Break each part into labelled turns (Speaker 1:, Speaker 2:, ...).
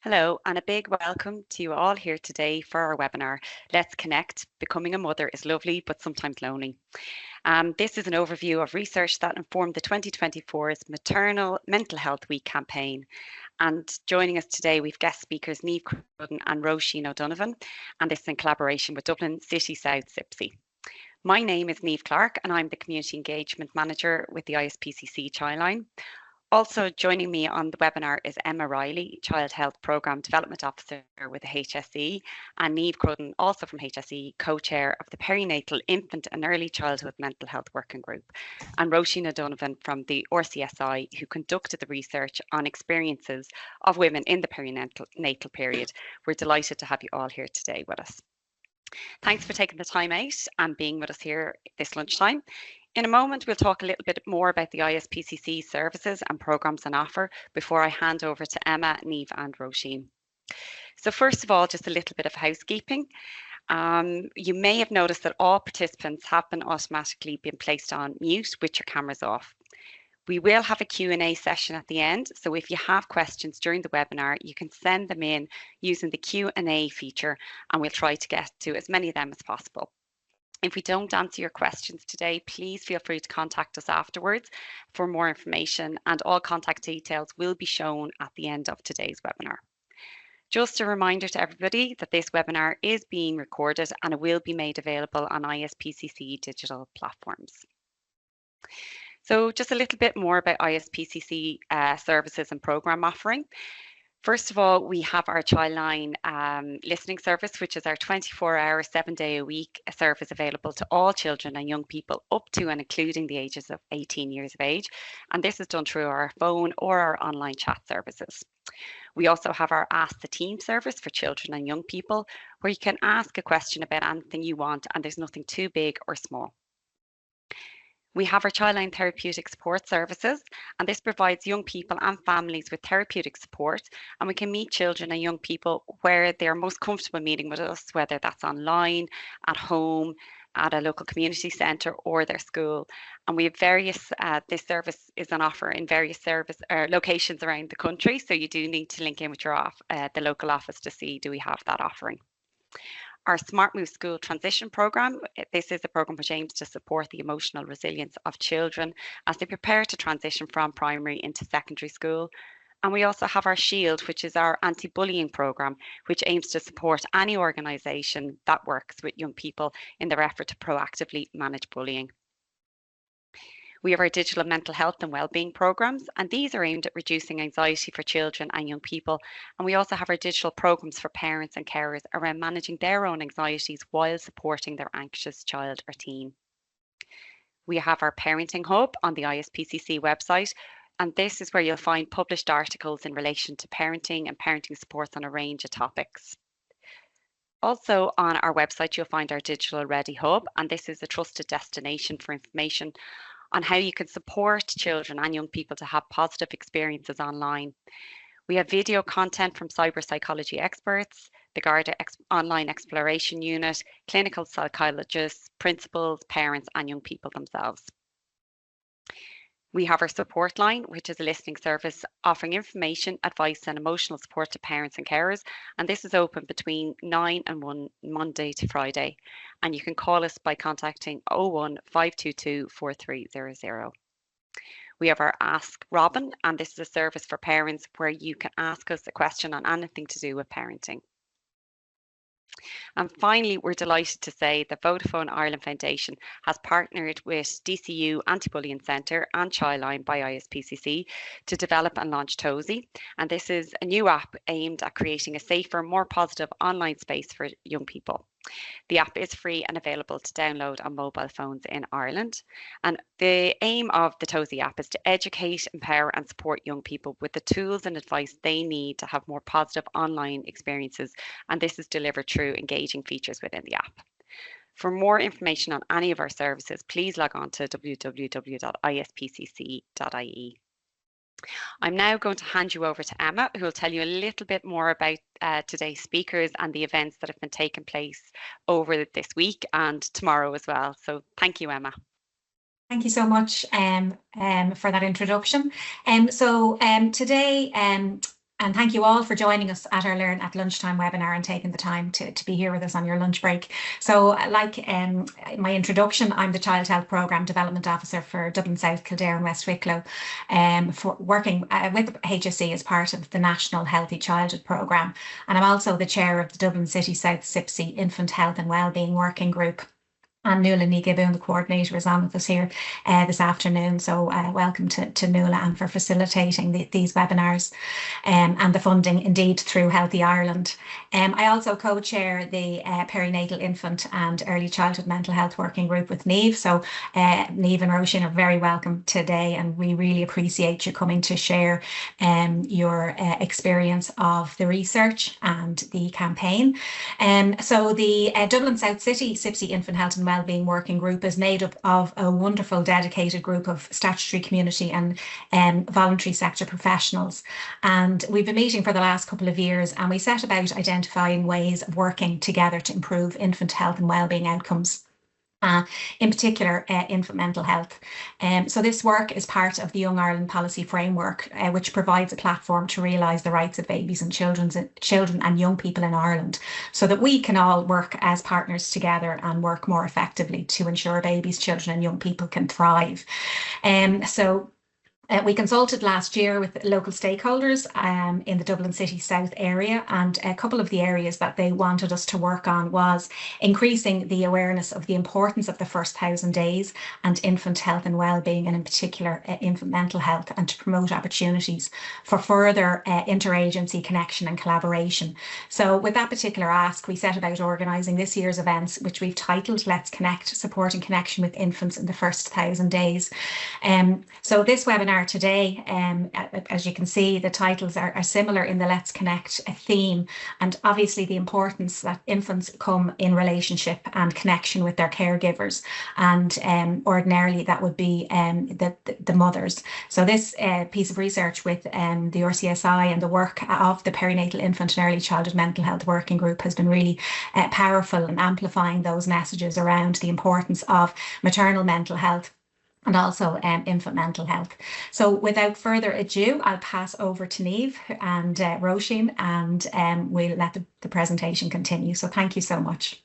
Speaker 1: Hello, and a big welcome to you all here today for our webinar, Let's Connect, Becoming a Mother is Lovely but Sometimes Lonely. This is an overview of research that informed the 2024's Maternal Mental Health Week campaign. And joining us today, we've guest speakers Niamh Crudden and Roisin O'Donovan, and this is in collaboration with Dublin City South CYPSC. My name is Niamh Clark, and I'm the Community Engagement Manager with the ISPCC Childline. Also joining me on the webinar is Emma Riley, Child Health Programme Development Officer with the HSE, and Niamh Crudden, also from HSE, Co-Chair of the Perinatal Infant and Early Childhood Mental Health Working Group, and Roisin O'Donovan from the RCSI, who conducted the research on experiences of women in the perinatal period. We're delighted to have you all here today with us. Thanks for taking the time out and being with us here this lunchtime. In a moment, we'll talk a little bit more about the ISPCC services and programmes on offer before I hand over to Emma, Niamh and Roisin. So first of all, just a little bit of housekeeping. You may have noticed that all participants have been automatically placed on mute with your cameras off. We will have a Q&A session at the end, so if you have questions during the webinar, you can send them in using the Q&A feature, and we'll try to get to as many of them as possible. If we don't answer your questions today, please feel free to contact us afterwards for more information, and all contact details will be shown at the end of today's webinar. Just a reminder to everybody that this webinar is being recorded and it will be made available on ISPCC digital platforms. So just a little bit more about ISPCC services and programme offering. First of all, we have our Childline listening service, which is our 24-hour, 7-day-a-week service available to all children and young people up to and including the ages of 18 years of age. And this is done through our phone or our online chat services. We also have our Ask the Team service for children and young people, where you can ask a question about anything you want and there's nothing too big or small. We have our Childline Therapeutic Support Services, and this provides young people and families with therapeutic support, and we can meet children and young people where they're most comfortable meeting with us, whether that's online, at home, at a local community centre or their school. And we have various, this service is on offer in various locations around the country, so you do need to link in with your the local office to see do we have that offering. Our Smart Move School Transition Programme, this is a programme which aims to support the emotional resilience of children as they prepare to transition from primary into secondary school. And we also have our Shield, which is our anti-bullying programme, which aims to support any organisation that works with young people in their effort to proactively manage bullying. We have our digital mental health and wellbeing programs, and these are aimed at reducing anxiety for children and young people. And we also have our digital programs for parents and carers around managing their own anxieties while supporting their anxious child or teen. We have our parenting hub on the ISPCC website, and this is where you'll find published articles in relation to parenting and parenting supports on a range of topics. Also on our website, you'll find our Digital Ready Hub, and this is a trusted destination for information on how you can support children and young people to have positive experiences online. We have video content from cyber psychology experts, the Garda Online Exploration Unit, clinical psychologists, principals, parents and young people themselves. We have our support line, which is a listening service offering information, advice and emotional support to parents and carers. And this is open between 9 and 1 Monday to Friday. And you can call us by contacting 01 522 4300. We have our Ask Robin, and this is a service for parents where you can ask us a question on anything to do with parenting. And finally, we're delighted to say that Vodafone Ireland Foundation has partnered with DCU Anti-Bullying Centre and Childline by ISPCC to develop and launch Tozy. And this is a new app aimed at creating a safer, more positive online space for young people. The app is free and available to download on mobile phones in Ireland. And the aim of the Tozy app is to educate, empower and support young people with the tools and advice they need to have more positive online experiences. And this is delivered through engaging features within the app. For more information on any of our services, please log on to www.ispcc.ie. I'm now going to hand you over to Emma, who will tell you a little bit more about today's speakers and the events that have been taking place over this week and tomorrow as well. So thank you, Emma.
Speaker 2: Thank you so much for that introduction. Today And thank you all for joining us at our Learn at Lunchtime webinar and taking the time to be here with us on your lunch break. So like my introduction, I'm the Child Health Programme Development Officer for Dublin South, Kildare and West Wicklow, for working with HSE as part of the National Healthy Childhood Programme. And I'm also the chair of the Dublin City South CYPSC Infant Health and Wellbeing Working Group. And Nuala Nigaboon, the coordinator, is on with us here this afternoon. So welcome to Nuala and for facilitating these webinars and the funding indeed through Healthy Ireland. I also co-chair the Perinatal Infant and Early Childhood Mental Health Working Group with Niamh. So Niamh and Roisin are very welcome today, and we really appreciate you coming to share your experience of the research and the campaign. So the Dublin South City CYPSC Infant Health and Wellbeing Working Group is made up of a wonderful dedicated group of statutory, community and voluntary sector professionals. And we've been meeting for the last couple of years, and we set about identifying ways of working together to improve infant health and wellbeing outcomes. In particular, infant mental health. So this work is part of the Young Ireland Policy Framework, which provides a platform to realise the rights of babies and children and young people in Ireland, so that we can all work as partners together and work more effectively to ensure babies, children and young people can thrive. We consulted last year with local stakeholders in the Dublin City South area, and a couple of the areas that they wanted us to work on was increasing the awareness of the importance of the first 1,000 days and infant health and wellbeing, and in particular infant mental health, and to promote opportunities for further interagency connection and collaboration. So with that particular ask, we set about organising this year's events, which we've titled Let's Connect, Supporting Connection with Infants in the First 1,000 Days. So this webinar today, as you can see, the titles are similar in the Let's Connect theme, and obviously the importance that infants come in relationship and connection with their caregivers, and ordinarily that would be the mothers. So this piece of research with the RCSI and the work of the Perinatal Infant and Early Childhood Mental Health Working Group has been really powerful in amplifying those messages around the importance of maternal mental health and also infant mental health. So without further ado, I'll pass over to Niamh and Roisin, and we'll let the presentation continue. So thank you so much.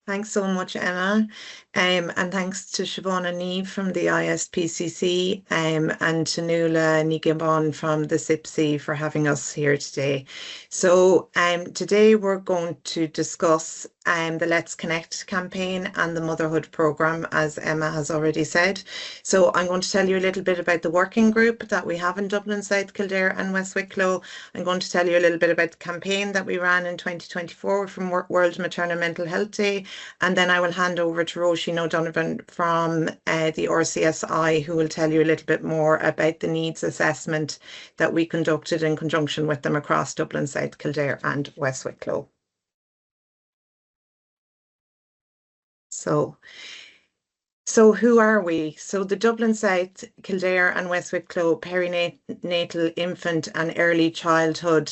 Speaker 3: Thanks so much, Emma, and thanks to Siobhan and Niamh from the ISPCC and to Nuala Nigaboon from the CYPSC for having us here today. So today we're going to discuss the Let's Connect campaign and the Motherhood Programme, as Emma has already said. So I'm going to tell you a little bit about the working group that we have in Dublin South, Kildare and West Wicklow. I'm going to tell you a little bit about the campaign that we ran in 2024 from World Maternal Mental Health Day, and then I will hand over to Roisin O'Donovan from the RCSI, who will tell you a little bit more about the needs assessment that we conducted in conjunction with them across Dublin South, Kildare and West Wicklow. So who are we? So the Dublin South, Kildare and West Wicklow Perinatal Infant and Early Childhood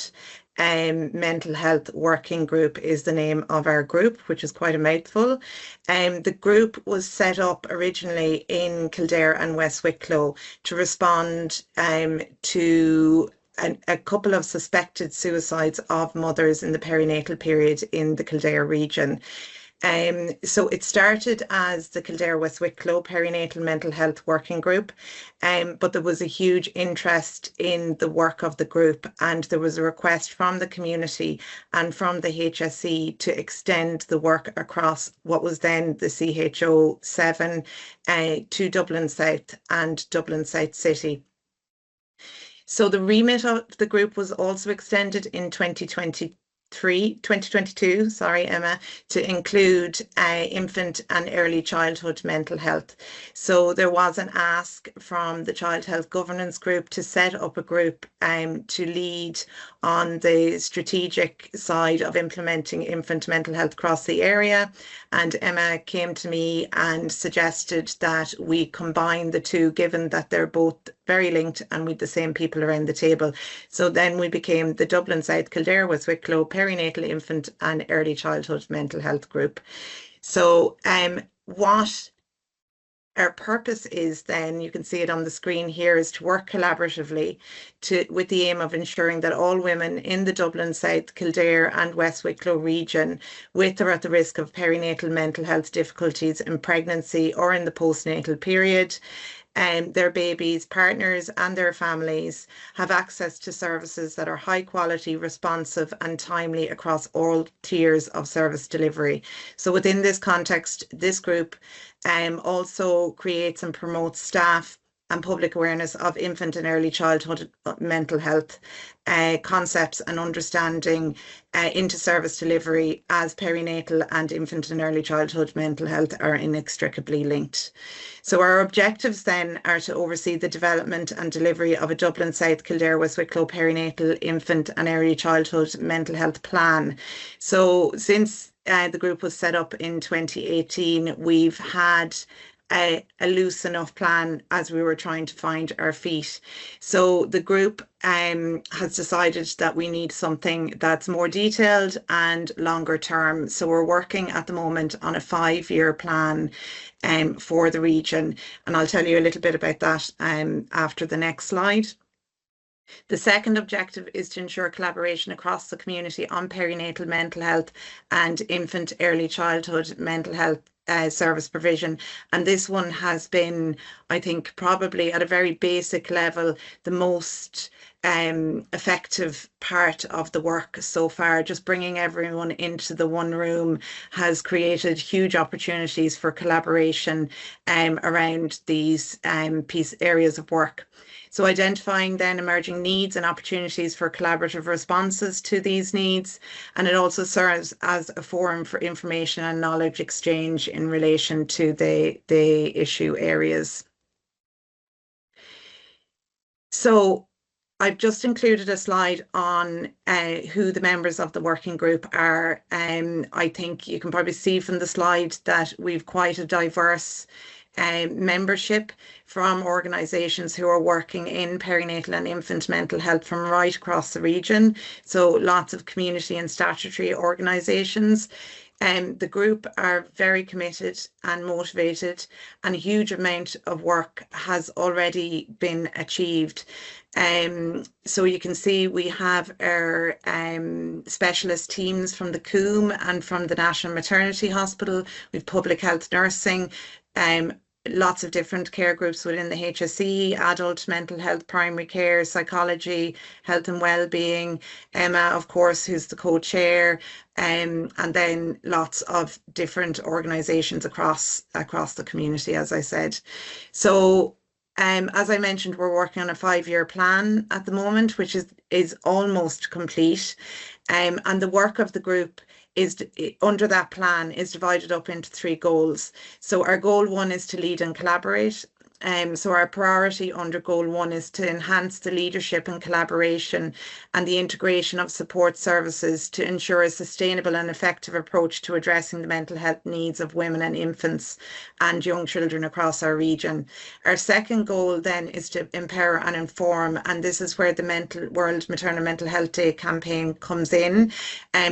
Speaker 3: Mental Health Working Group is the name of our group, which is quite a mouthful. The group was set up originally in Kildare and West Wicklow to respond to a couple of suspected suicides of mothers in the perinatal period in the Kildare region. So it started as the Kildare West Wicklow Perinatal Mental Health Working Group, but there was a huge interest in the work of the group, and there was a request from the community and from the HSE to extend the work across what was then the CHO 7 to Dublin South and Dublin South City. So the remit of the group was also extended in 2022, Emma, to include infant and early childhood mental health. So there was an ask from the Child Health Governance Group to set up a group to lead on the strategic side of implementing infant mental health across the area. And Emma came to me and suggested that we combine the two, given that they're both very linked and with the same people around the table. So then we became the Dublin South, Kildare West Wicklow Perinatal Infant and Early Childhood Mental Health Group. So what our purpose is then, you can see it on the screen here, is to work collaboratively with the aim of ensuring that all women in the Dublin South, Kildare and West Wicklow region with or at the risk of perinatal mental health difficulties in pregnancy or in the postnatal period, their babies, partners and their families have access to services that are high quality, responsive and timely across all tiers of service delivery. So within this context, this group also creates and promotes staff and public awareness of infant and early childhood mental health concepts and understanding into service delivery, as perinatal and infant and early childhood mental health are inextricably linked. So our objectives then are to oversee the development and delivery of a Dublin South, Kildare, West Wicklow perinatal, infant and early childhood mental health plan. So since the group was set up in 2018, we've had a loose enough plan as we were trying to find our feet. So the group has decided that we need something that's more detailed and longer term. So we're working at the moment on a 5-year plan for the region. And I'll tell you a little bit about that after the next slide. The second objective is to ensure collaboration across the community on perinatal mental health and infant early childhood mental health service provision. And this one has been, I think, probably at a very basic level, the most effective part of the work so far. Just bringing everyone into the one room has created huge opportunities for collaboration around these areas of work. So identifying then emerging needs and opportunities for collaborative responses to these needs. And it also serves as a forum for information and knowledge exchange in relation to the issue areas. So I've just included a slide on who the members of the working group are. I think you can probably see from the slide that we've quite a diverse membership from organisations who are working in perinatal and infant mental health from right across the region. So lots of community and statutory organisations. The group are very committed and motivated, and a huge amount of work has already been achieved. So you can see we have our specialist teams from the COOM and from the National Maternity Hospital. We've public health nursing, lots of different care groups within the HSE, adult mental health, primary care, psychology, health and wellbeing, Emma, of course, who's the co-chair, and then lots of different organisations across the community, as I said. So as I mentioned, we're working on a 5-year plan at the moment, which is almost complete, and the work of the group is under that plan is divided up into 3 goals. So our goal 1 is to lead and collaborate. So our priority under goal 1 is to enhance the leadership and collaboration and the integration of support services to ensure a sustainable and effective approach to addressing the mental health needs of women and infants and young children across our region. Our second goal then is to empower and inform, and this is where the World Maternal Mental Health Day campaign comes in.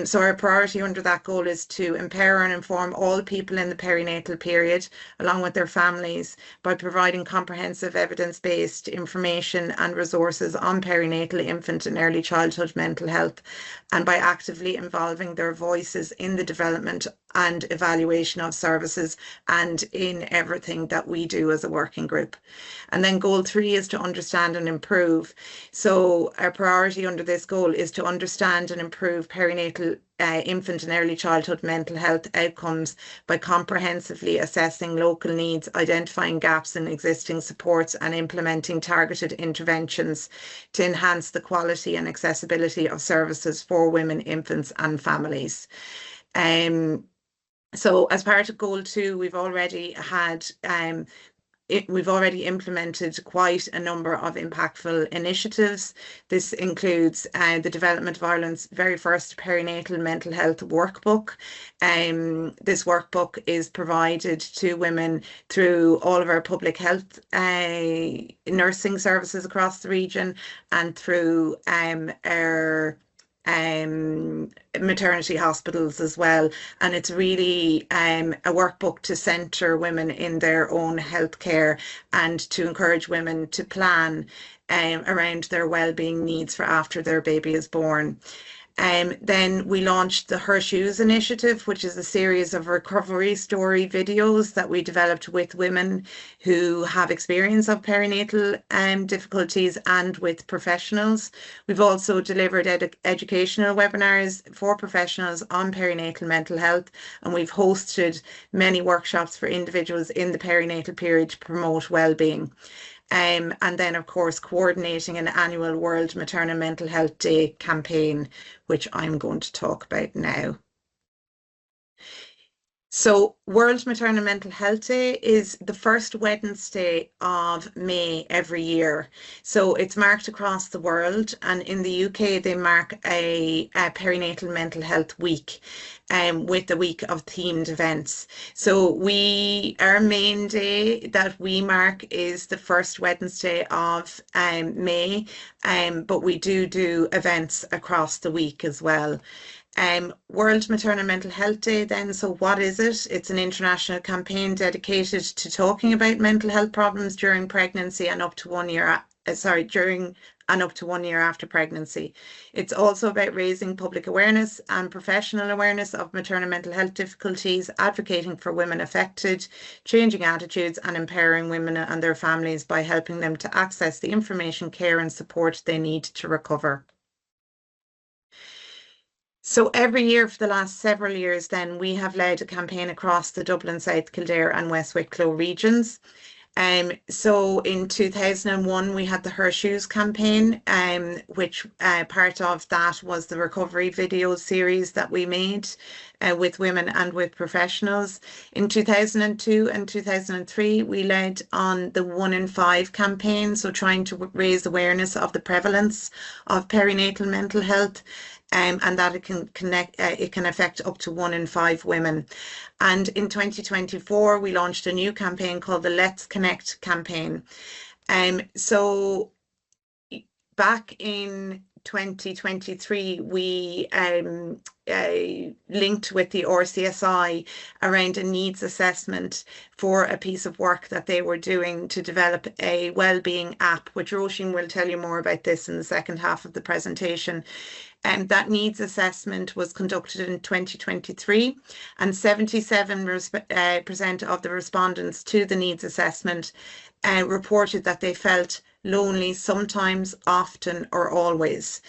Speaker 3: So our priority under that goal is to empower and inform all people in the perinatal period, along with their families, by providing comprehensive evidence-based information and resources on perinatal, infant and early childhood mental health, and by actively involving their voices in the development and evaluation of services and in everything that we do as a working group. And then goal 3 is to understand and improve. So our priority under this goal is to understand and improve perinatal, infant and early childhood mental health outcomes by comprehensively assessing local needs, identifying gaps in existing supports and implementing targeted interventions to enhance the quality and accessibility of services for women, infants and families. So as part of goal 2, we've already had we've already implemented quite a number of impactful initiatives. This includes the development of Ireland's very first perinatal mental health workbook. This workbook is provided to women through all of our public health nursing services across the region and through our maternity hospitals as well. And it's really a workbook to centre women in their own healthcare and to encourage women to plan around their wellbeing needs for after their baby is born. Then we launched the Her Shoes initiative, which is a series of recovery story videos that we developed with women who have experience of perinatal difficulties and with professionals. We've also delivered educational webinars for professionals on perinatal mental health, and we've hosted many workshops for individuals in the perinatal period to promote wellbeing. And then, of course, coordinating an annual World Maternal Mental Health Day campaign, which I'm going to talk about now. So World Maternal Mental Health Day is the first Wednesday of May every year. So it's marked across the world, and in the UK they mark a Perinatal Mental Health Week with a week of themed events. So our main day that we mark is the first Wednesday of May, but we do events across the week as well. World Maternal Mental Health Day then, so what is it? It's an international campaign dedicated to talking about mental health problems during pregnancy and up to 1 year, during and up to 1 year after pregnancy. It's also about raising public awareness and professional awareness of maternal mental health difficulties, advocating for women affected, changing attitudes and empowering women and their families by helping them to access the information, care and support they need to recover. So every year for the last several years then we have led a campaign across the Dublin South, Kildare and West Wicklow regions. So in 2001 we had the Her Shoes campaign, which part of that was the recovery video series that we made with women and with professionals. In 2002 and 2003 we led on the 1 in 5 campaign, so trying to raise awareness of the prevalence of perinatal mental health. And that it can affect up to 1 in 5 women. And in 2024, we launched a new campaign called the Let's Connect campaign. So back in 2023, we linked with the RCSI around a needs assessment for a piece of work that they were doing to develop a wellbeing app, which Roisin will tell you more about this in the second half of the presentation. That needs assessment was conducted in 2023, and 77% of the respondents to the needs assessment reported that they felt lonely sometimes, often or always.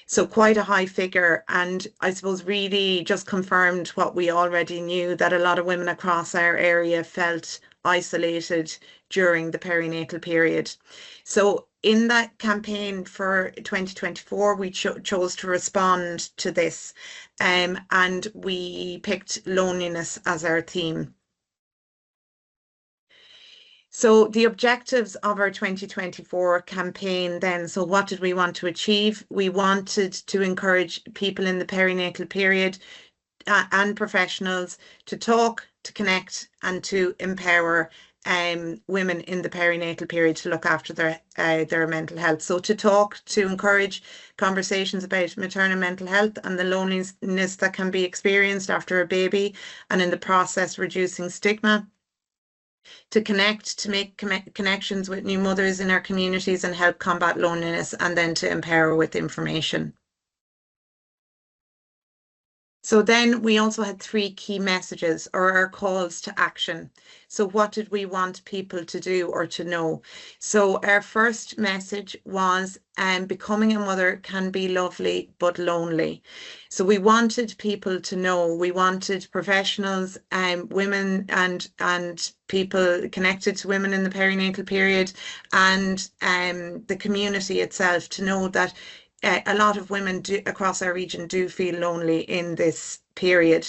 Speaker 3: So quite a high figure, and I suppose really just confirmed what we already knew, that a lot of women across our area felt isolated during the perinatal period. So in that campaign for 2024, we chose to respond to this, and we picked loneliness as our theme. So the objectives of our 2024 campaign then, so what did we want to achieve? We wanted to encourage people in the perinatal period and professionals to talk, to connect and to empower women in the perinatal period to look after their mental health. So to talk, to encourage conversations about maternal mental health and the loneliness that can be experienced after a baby, and in the process reducing stigma. To connect, to make connections with new mothers in our communities and help combat loneliness, and then to empower with information. So then we also had 3 key messages, or our calls to action. So what did we want people to do or to know? So our first message was becoming a mother can be lovely but lonely. So we wanted people to know, we wanted professionals, women and people connected to women in the perinatal period, and the community itself to know that a lot of women across our region do feel lonely in this period.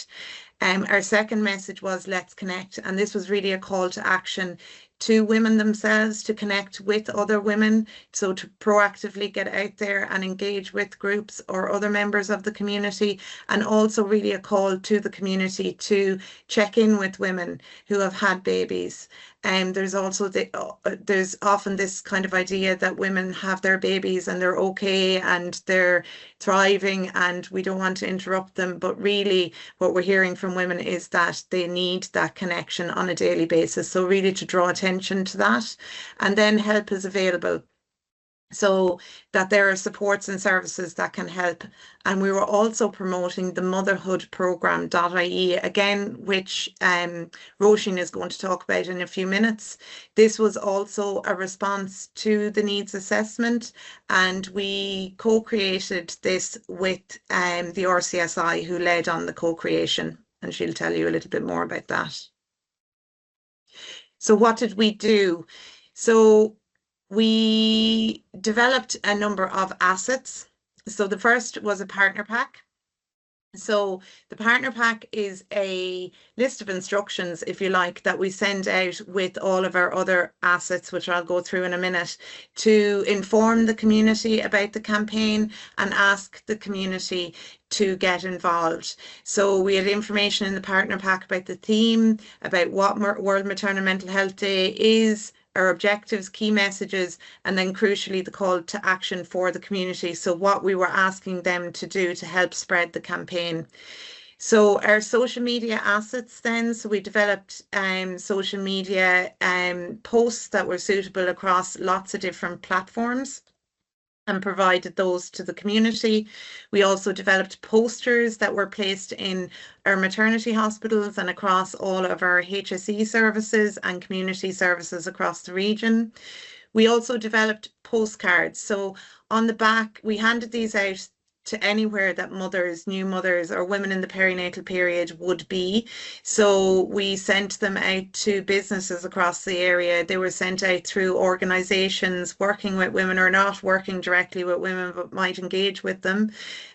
Speaker 3: Our second message was let's connect, and this was really a call to action to women themselves to connect with other women, so to proactively get out there and engage with groups or other members of the community, and also really a call to the community to check in with women who have had babies There's also there's often this kind of idea that women have their babies and they're okay and they're thriving and we don't want to interrupt them. But really what we're hearing from women is that they need that connection on a daily basis. So really to draw attention to that, and then help is available, so that there are supports and services that can help. And we were also promoting the motherhood programme.ie, again, which Roisin is going to talk about in a few minutes. This was also a response to the needs assessment, and we co-created this with the RCSI, who led on the co-creation, and she'll tell you a little bit more about that. So what did we do? So we developed a number of assets. So the first was a partner pack. So the partner pack is a list of instructions, if you like, that we send out with all of our other assets, which I'll go through in a minute, to inform the community about the campaign and ask the community to get involved. So we had information in the partner pack about the theme, about what World Maternal Mental Health Day is, our objectives, key messages, and then crucially the call to action for the community. So what we were asking them to do to help spread the campaign. So our social media assets then, so we developed social media posts that were suitable across lots of different platforms and provided those to the community. We also developed posters that were placed in our maternity hospitals and across all of our HSE services and community services across the region. We also developed postcards. So on the back, we handed these out to anywhere that mothers, new mothers, or women in the perinatal period would be. So we sent them out to businesses across the area. They were sent out through organisations working with women or not working directly with women, but might engage with them,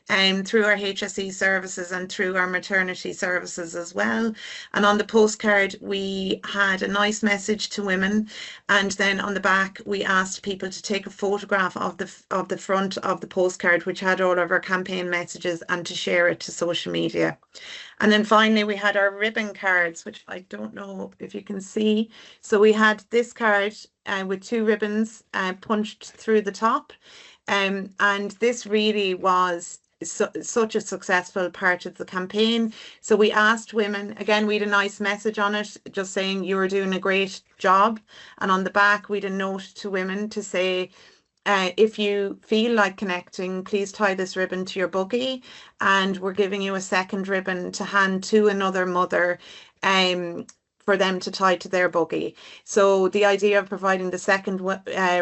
Speaker 3: and through our HSE services and through our maternity services as well. And on the postcard, we had a nice message to women. And then on the back, we asked people to take a photograph of the front of the postcard, which had all of our campaign messages, and to share it to social media. And then finally, we had our ribbon cards, which I don't know if you can see. So we had this card with two ribbons punched through the top. And this really was such a successful part of the campaign. So we asked women, again, we had a nice message on it, just saying you were doing a great job. And on the back, we had a note to women to say, if you feel like connecting, please tie this ribbon to your buggy, and we're giving you a second ribbon to hand to another mother for them to tie to their buggy. So the idea of providing the second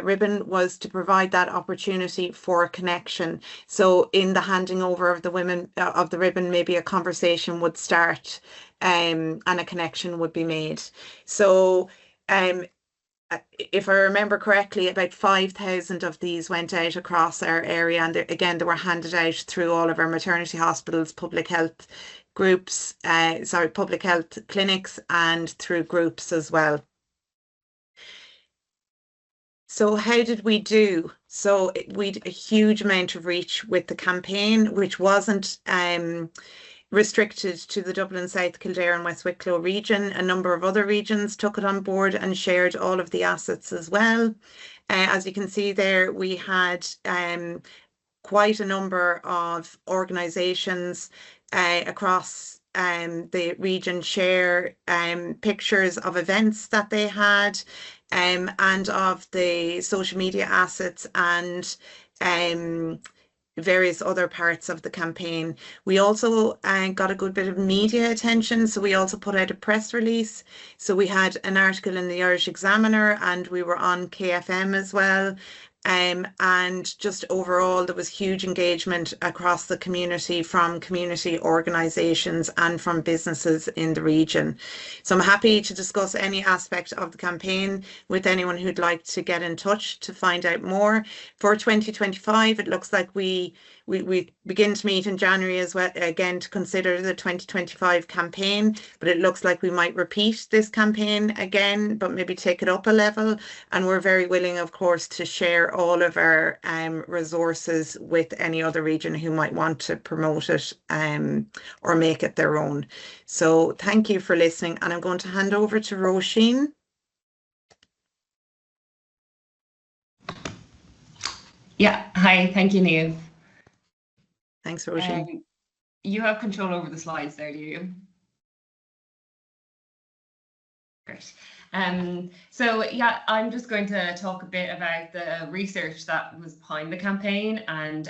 Speaker 3: ribbon was to provide that opportunity for connection. So in the handing over of the women of the ribbon, maybe a conversation would start and a connection would be made. So if I remember correctly, about 5,000 of these went out across our area, and again, they were handed out through all of our maternity hospitals, public health groups, public health clinics, and through groups as well. So how did we do? So we had a huge amount of reach with the campaign, which wasn't restricted to the Dublin South, Kildare and West Wicklow region. A number of other regions took it on board and shared all of the assets as well. As you can see there, we had quite a number of organisations across the region share pictures of events that they had and of the social media assets and various other parts of the campaign. We also got a good bit of media attention, so we also put out a press release. So we had an article in the Irish Examiner, and we were on KFM as well. And just overall, there was huge engagement across the community from community organisations and from businesses in the region. So I'm happy to discuss any aspect of the campaign with anyone who'd like to get in touch to find out more. For 2025, it looks like we begin to meet in January as well, again, to consider the 2025 campaign, but it looks like we might repeat this campaign again, but maybe take it up a level. And we're very willing, of course, to share all of our resources with any other region who might want to promote it or make it their own. So thank you for listening, and I'm going to hand over to Roisin.
Speaker 4: Yeah, hi, thank you, Niamh.
Speaker 3: Thanks, Roisin.
Speaker 4: You have control over the slides there, do you? Great. So yeah, I'm just going to talk a bit about the research that was behind the campaign and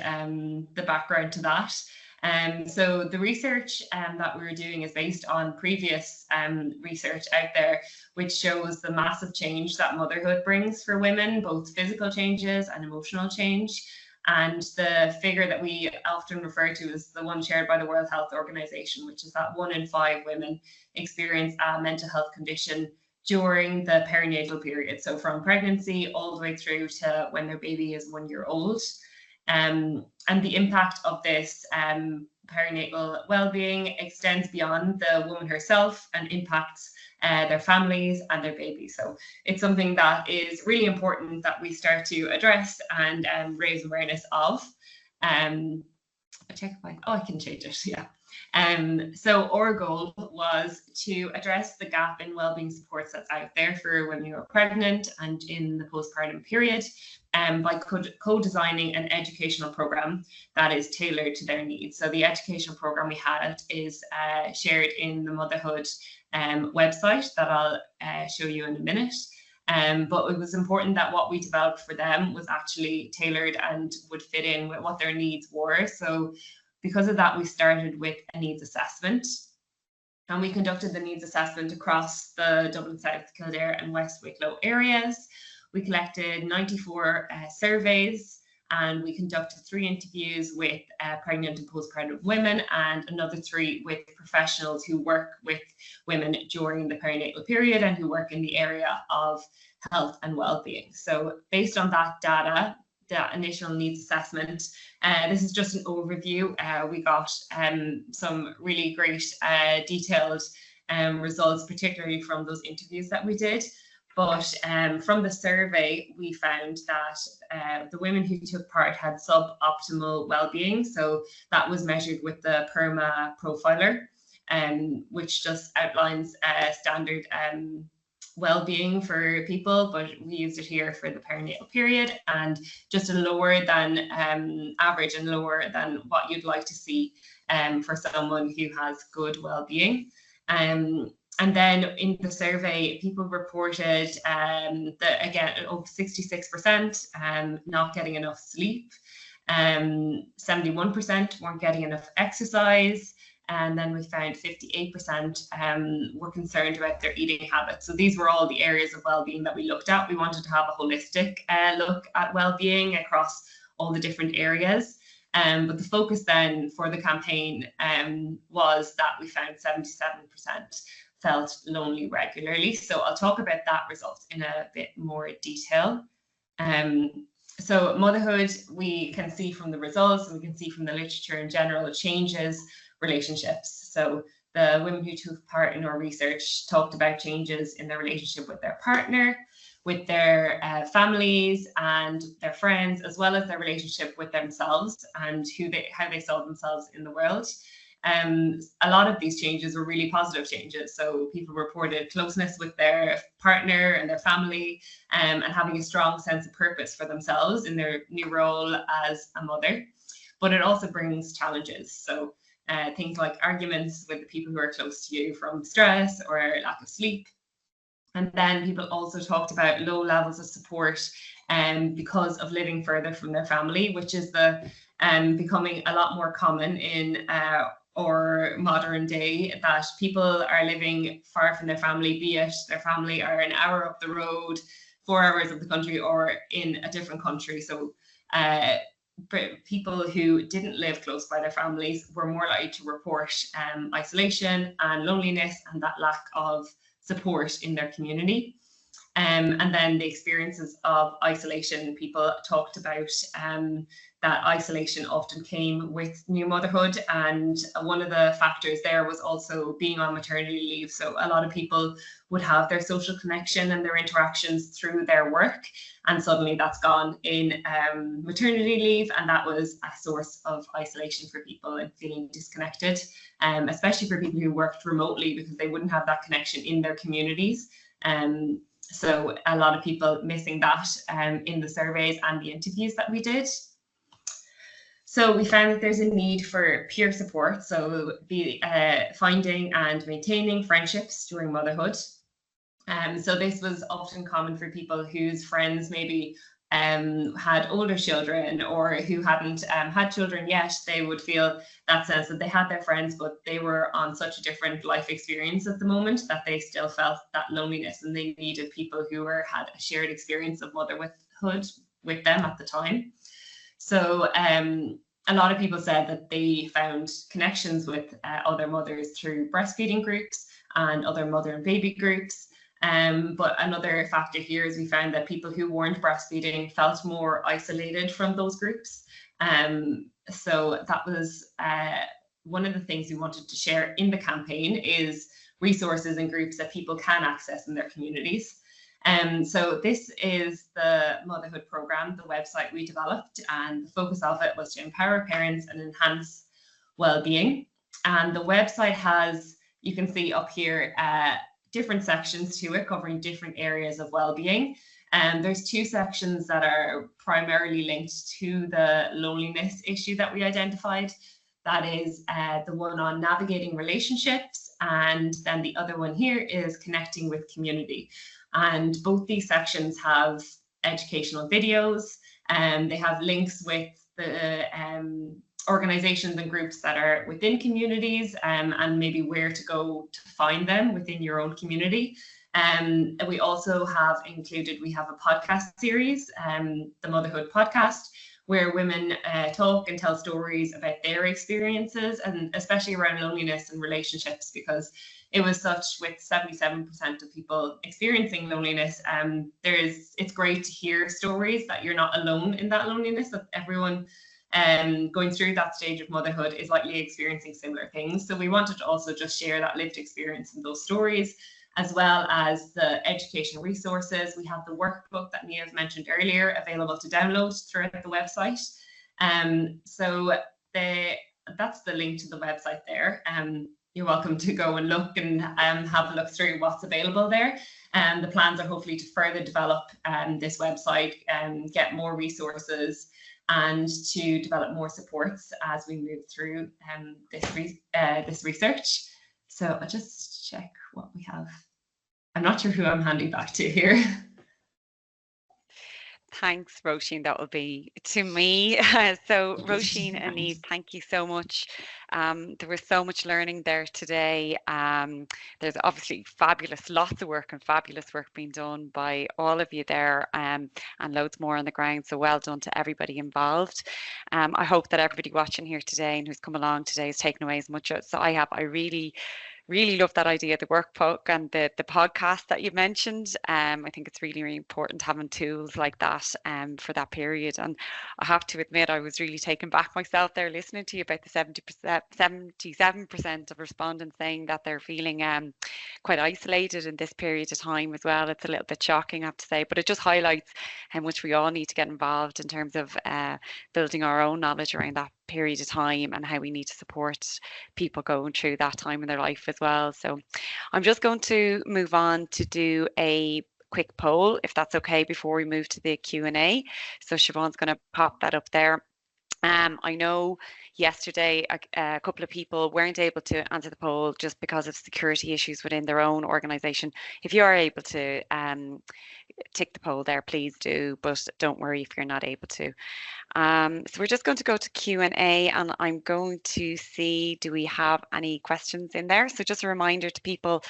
Speaker 4: the background to that. So the research that we were doing is based on previous research out there, which shows the massive change that motherhood brings for women, both physical changes and emotional change. And the figure that we often refer to is the one shared by the World Health Organization, which is that 1 in 5 women experience a mental health condition during the perinatal period. So from pregnancy all the way through to when their baby is 1 year old. And the impact of this perinatal well-being extends beyond the woman herself and impacts their families and their babies. So it's something that is really important that we start to address and raise awareness of. I can change it, yeah. So our goal was to address the gap in wellbeing supports that's out there for women who are pregnant and in the postpartum period by co-designing an educational program that is tailored to their needs. So the educational program we had is shared in the motherhood website that I'll show you in a minute. But it was important that what we developed for them was actually tailored and would fit in with what their needs were. So because of that, we started with a needs assessment, and we conducted the needs assessment across the Dublin South, Kildare and West Wicklow areas. We collected 94 surveys, and we conducted 3 interviews with pregnant and postpartum women and another 3 with professionals who work with women during the perinatal period and who work in the area of health and well-being. So based on that data, the initial needs assessment, this is just an overview. We got some really great detailed results, particularly from those interviews that we did. But from the survey, we found that the women who took part had suboptimal well-being. So that was measured with the PERMA profiler, which just outlines standard well-being for people, but we used it here for the perinatal period, and just a lower than average and lower than what you'd like to see for someone who has good well-being. And then in the survey, people reported that, again, over 66% not getting enough sleep, 71% weren't getting enough exercise, and then we found 58% were concerned about their eating habits. So these were all the areas of well-being that we looked at. We wanted to have a holistic look at well-being across all the different areas. But the focus then for the campaign was that we found 77% felt lonely regularly. So I'll talk about that result in a bit more detail. So motherhood, we can see from the results, and we can see from the literature in general, it changes relationships. So the women who took part in our research talked about changes in their relationship with their partner, with their families and their friends, as well as their relationship with themselves and how they saw themselves in the world. A lot of these changes were really positive changes. So people reported closeness with their partner and their family, and having a strong sense of purpose for themselves in their new role as a mother. But it also brings challenges. So things like arguments with the people who are close to you from stress or lack of sleep. And then people also talked about low levels of support because of living further from their family, which is becoming a lot more common in or modern day, that people are living far from their family, be it their family are an hour up the road, 4 hours up the country, or in a different country. So people who didn't live close by their families were more likely to report isolation and loneliness and that lack of support in their community. And then the experiences of isolation, people talked about that isolation often came with new motherhood, and one of the factors there was also being on maternity leave. So a lot of people would have their social connection and their interactions through their work, and suddenly that's gone in maternity leave, and that was a source of isolation for people and feeling disconnected, especially for people who worked remotely, because they wouldn't have that connection in their communities. So a lot of people missing that in the surveys and the interviews that we did. So we found that there's a need for peer support, so finding and maintaining friendships during motherhood. So this was often common for people whose friends maybe had older children, or who hadn't had children yet. They would feel that sense that they had their friends, but they were on such a different life experience at the moment that they still felt that loneliness, and they needed people who had a shared experience of motherhood with them at the time. So a lot of people said that they found connections with other mothers through breastfeeding groups and other mother and baby groups. But another factor here is we found that people who weren't breastfeeding felt more isolated from those groups. So that was one of the things we wanted to share in the campaign, is resources and groups that people can access in their communities. So this is the motherhood program, the website we developed, and the focus of it was to empower parents and enhance well-being. And the website has, you can see up here, different sections to it covering different areas of well-being. And there's two sections that are primarily linked to the loneliness issue that we identified. That is the one on navigating relationships, and then the other one here is connecting with community. And both these sections have educational videos, and they have links with the organizations and groups that are within communities, and maybe where to go to find them within your own community. And we also have included, we have a podcast series, the Motherhood Podcast, where women talk and tell stories about their experiences, and especially around loneliness and relationships, because it was such, with 77% of people experiencing loneliness, it's great to hear stories that you're not alone in that loneliness, that everyone going through that stage of motherhood is likely experiencing similar things. So we wanted to also just share that lived experience in those stories, as well as the educational resources. We have the workbook that Niamh mentioned earlier available to download throughout the website. So that's the link to the website there. You're welcome to go and look and have a look through what's available there. The plans are hopefully to further develop this website and get more resources, and to develop more supports as we move through this research. So I'll just check what we have. I'm not sure who I'm handing back to here.
Speaker 1: Thanks, Roisin. That will be to me. So Roisin and Niamh, thank you so much. There was so much learning there today. There's obviously lots of work and fabulous work being done by all of you there, and loads more on the ground. So well done to everybody involved. I hope that everybody watching here today and who's come along today has taken away as much as I have. I really love that idea, the workbook and the podcast that you mentioned. I think it's really, really important having tools like that for that period. And I have to admit, I was really taken back myself there listening to you about the 77% of respondents saying that they're feeling quite isolated in this period of time as well. It's a little bit shocking, I have to say, but it just highlights how much we all need to get involved in terms of building our own knowledge around that period of time, and how we need to support people going through that time in their life as well. So I'm just going to move on to do a quick poll, if that's okay, before we move to the Q&A. So Siobhan's going to pop that up there. I know yesterday a couple of people weren't able to answer the poll just because of security issues within their own organisation. If you are able to tick the poll there, please do, but don't worry if you're not able to. So we're just going to go to Q&A, and I'm going to see, do we have any questions in there? So just a reminder to people,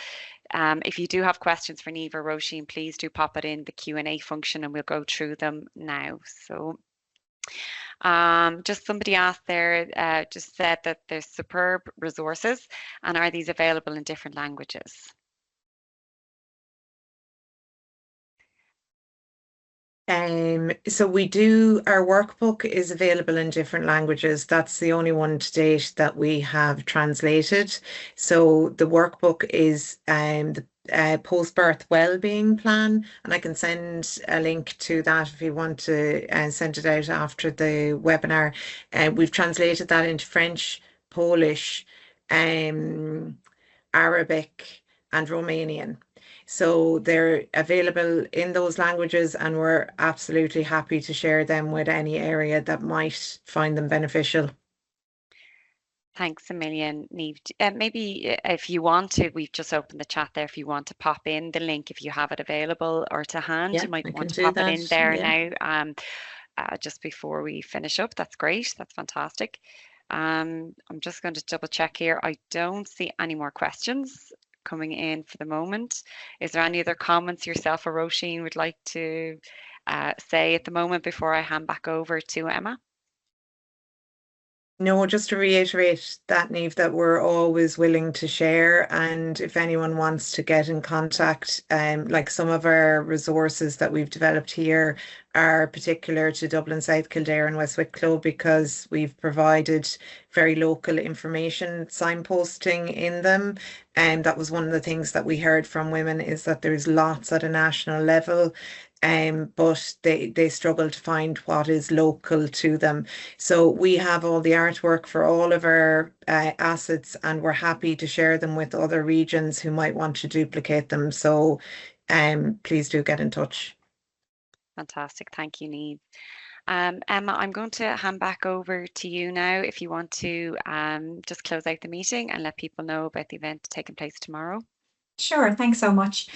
Speaker 1: if you do have questions for Niamh or Roisin, please do pop it in the Q&A function and we'll go through them now. So just somebody asked there, just said that there's superb resources, and are these available in different languages?
Speaker 3: So we do, our workbook is available in different languages. That's the only one to date that we have translated. So the workbook is the post-birth wellbeing plan, and I can send a link to that if you want to send it out after the webinar. We've translated that into French, Polish, Arabic and Romanian. So they're available in those languages, and we're absolutely happy to share them with any area that might find them beneficial.
Speaker 1: Thanks a million, Niamh. Maybe if you want to, we've just opened the chat there. If you want to pop in the link, if you have it available or to hand, you might want to pop it in there now. Just before we finish up, that's great. That's fantastic. I'm just going to double check here. I don't see any more questions coming in for the moment. Is there any other comments yourself or Roisin would like to say at the moment before I hand back over to Emma?
Speaker 3: No, just to reiterate that, Niamh, that we're always willing to share, and if anyone wants to get in contact, like some of our resources that we've developed here are particular to Dublin South, Kildare and West Wicklow, because we've provided very local information signposting in them. And that was one of the things that we heard from women, is that there's lots at a national level, but they struggle to find what is local to them. So we have all the artwork for all of our assets, and we're happy to share them with other regions who might want to duplicate them. So please do get in touch.
Speaker 1: Fantastic. Thank you, Niamh. Emma, I'm going to hand back over to you now if you want to just close out the meeting and let people know about the event taking place tomorrow.
Speaker 2: Sure, thanks so much.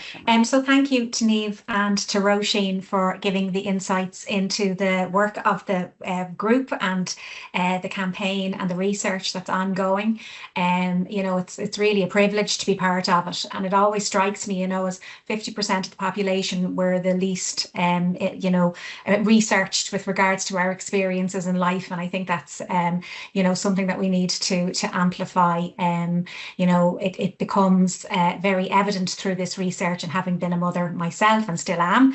Speaker 2: So thank you to Niamh and to Roisin for giving the insights into the work of the group and the campaign and the research that's ongoing. You know, it's really a privilege to be part of it, and it always strikes me, you know, as 50% of the population, we're the least, you know, researched with regards to our experiences in life, and I think that's, you know, something that we need to amplify. You know, it becomes very evident through this research, and having been a mother myself and still am,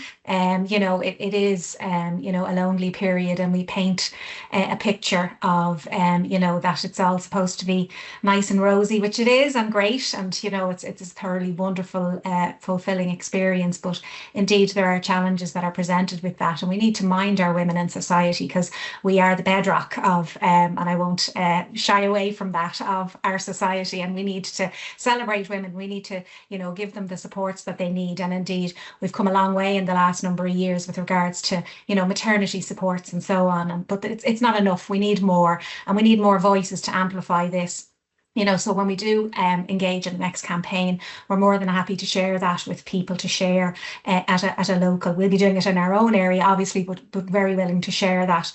Speaker 2: you know, it is, you know, a lonely period, and we paint a picture of, you know, that it's all supposed to be nice and rosy, which it is, and great, and, you know, it's a thoroughly wonderful, fulfilling experience. But indeed, there are challenges that are presented with that, and we need to mind our women in society, because we are the bedrock of, and I won't shy away from that, of our society, and we need to celebrate women. We need to, you know, give them the supports that they need. And indeed, we've come a long way in the last number of years with regards to, you know, maternity supports and so on. But it's not enough. We need more, and we need more voices to amplify this. You know, so when we do engage in the next campaign, we're more than happy to share that with people, to share at a local. We'll be doing it in our own area, obviously, but very willing to share that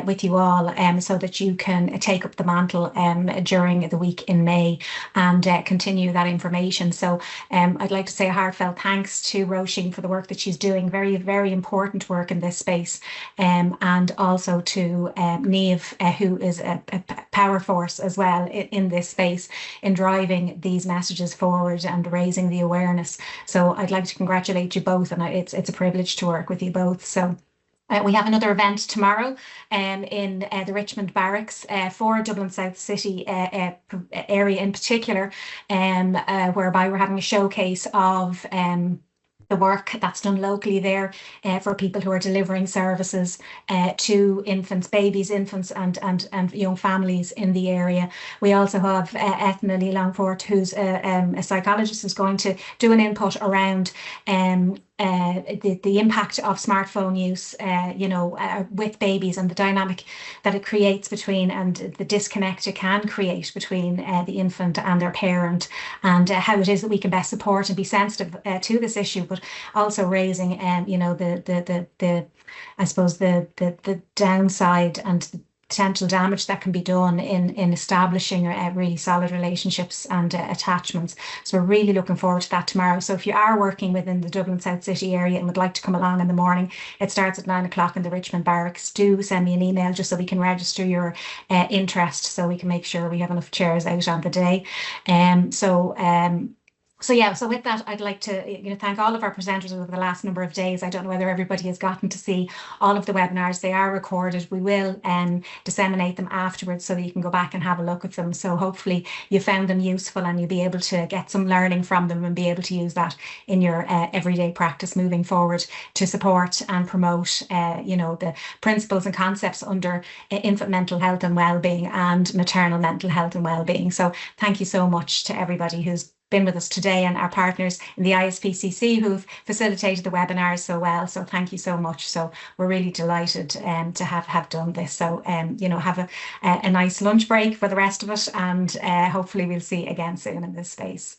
Speaker 2: with you all, so that you can take up the mantle during the week in May and continue that information. So I'd like to say a heartfelt thanks to Roisin for the work that she's doing, very, very important work in this space, and also to Niamh, who is a power force as well in this space, in driving these messages forward and raising the awareness. So I'd like to congratulate you both, and it's a privilege to work with you both. So we have another event tomorrow in the Richmond Barracks for Dublin South City area in particular, whereby we're having a showcase of the work that's done locally there for people who are delivering services to infants, babies, infants and young families in the area. We also have Ethna Lee Longford, who's a psychologist, who's going to do an input around the impact of smartphone use, you know, with babies, and the dynamic that it creates between, and the disconnect it can create between the infant and their parent, and how it is that we can best support and be sensitive to this issue, but also raising, you know, the I suppose the downside and the potential damage that can be done in establishing really solid relationships and attachments. So we're really looking forward to that tomorrow. So if you are working within the Dublin South City area and would like to come along in the morning, it starts at 9 o'clock in the Richmond Barracks. Do send me an email just so we can register your interest, so we can make sure we have enough chairs out on the day. So yeah, so with that, I'd like to, you know, thank all of our presenters over the last number of days. I don't know whether everybody has gotten to see all of the webinars. They are recorded. We will disseminate them afterwards so that you can go back and have a look at them. So hopefully you found them useful, and you'll be able to get some learning from them and be able to use that in your everyday practice moving forward to support and promote, you know, the principles and concepts under infant mental health and wellbeing and maternal mental health and wellbeing. So thank you so much to everybody who's been with us today, and our partners in the ISPCC who've facilitated the webinars so well. So thank you so much. So we're really delighted to have done this. So have a nice lunch break for the rest of it, and hopefully we'll see you again soon in this space.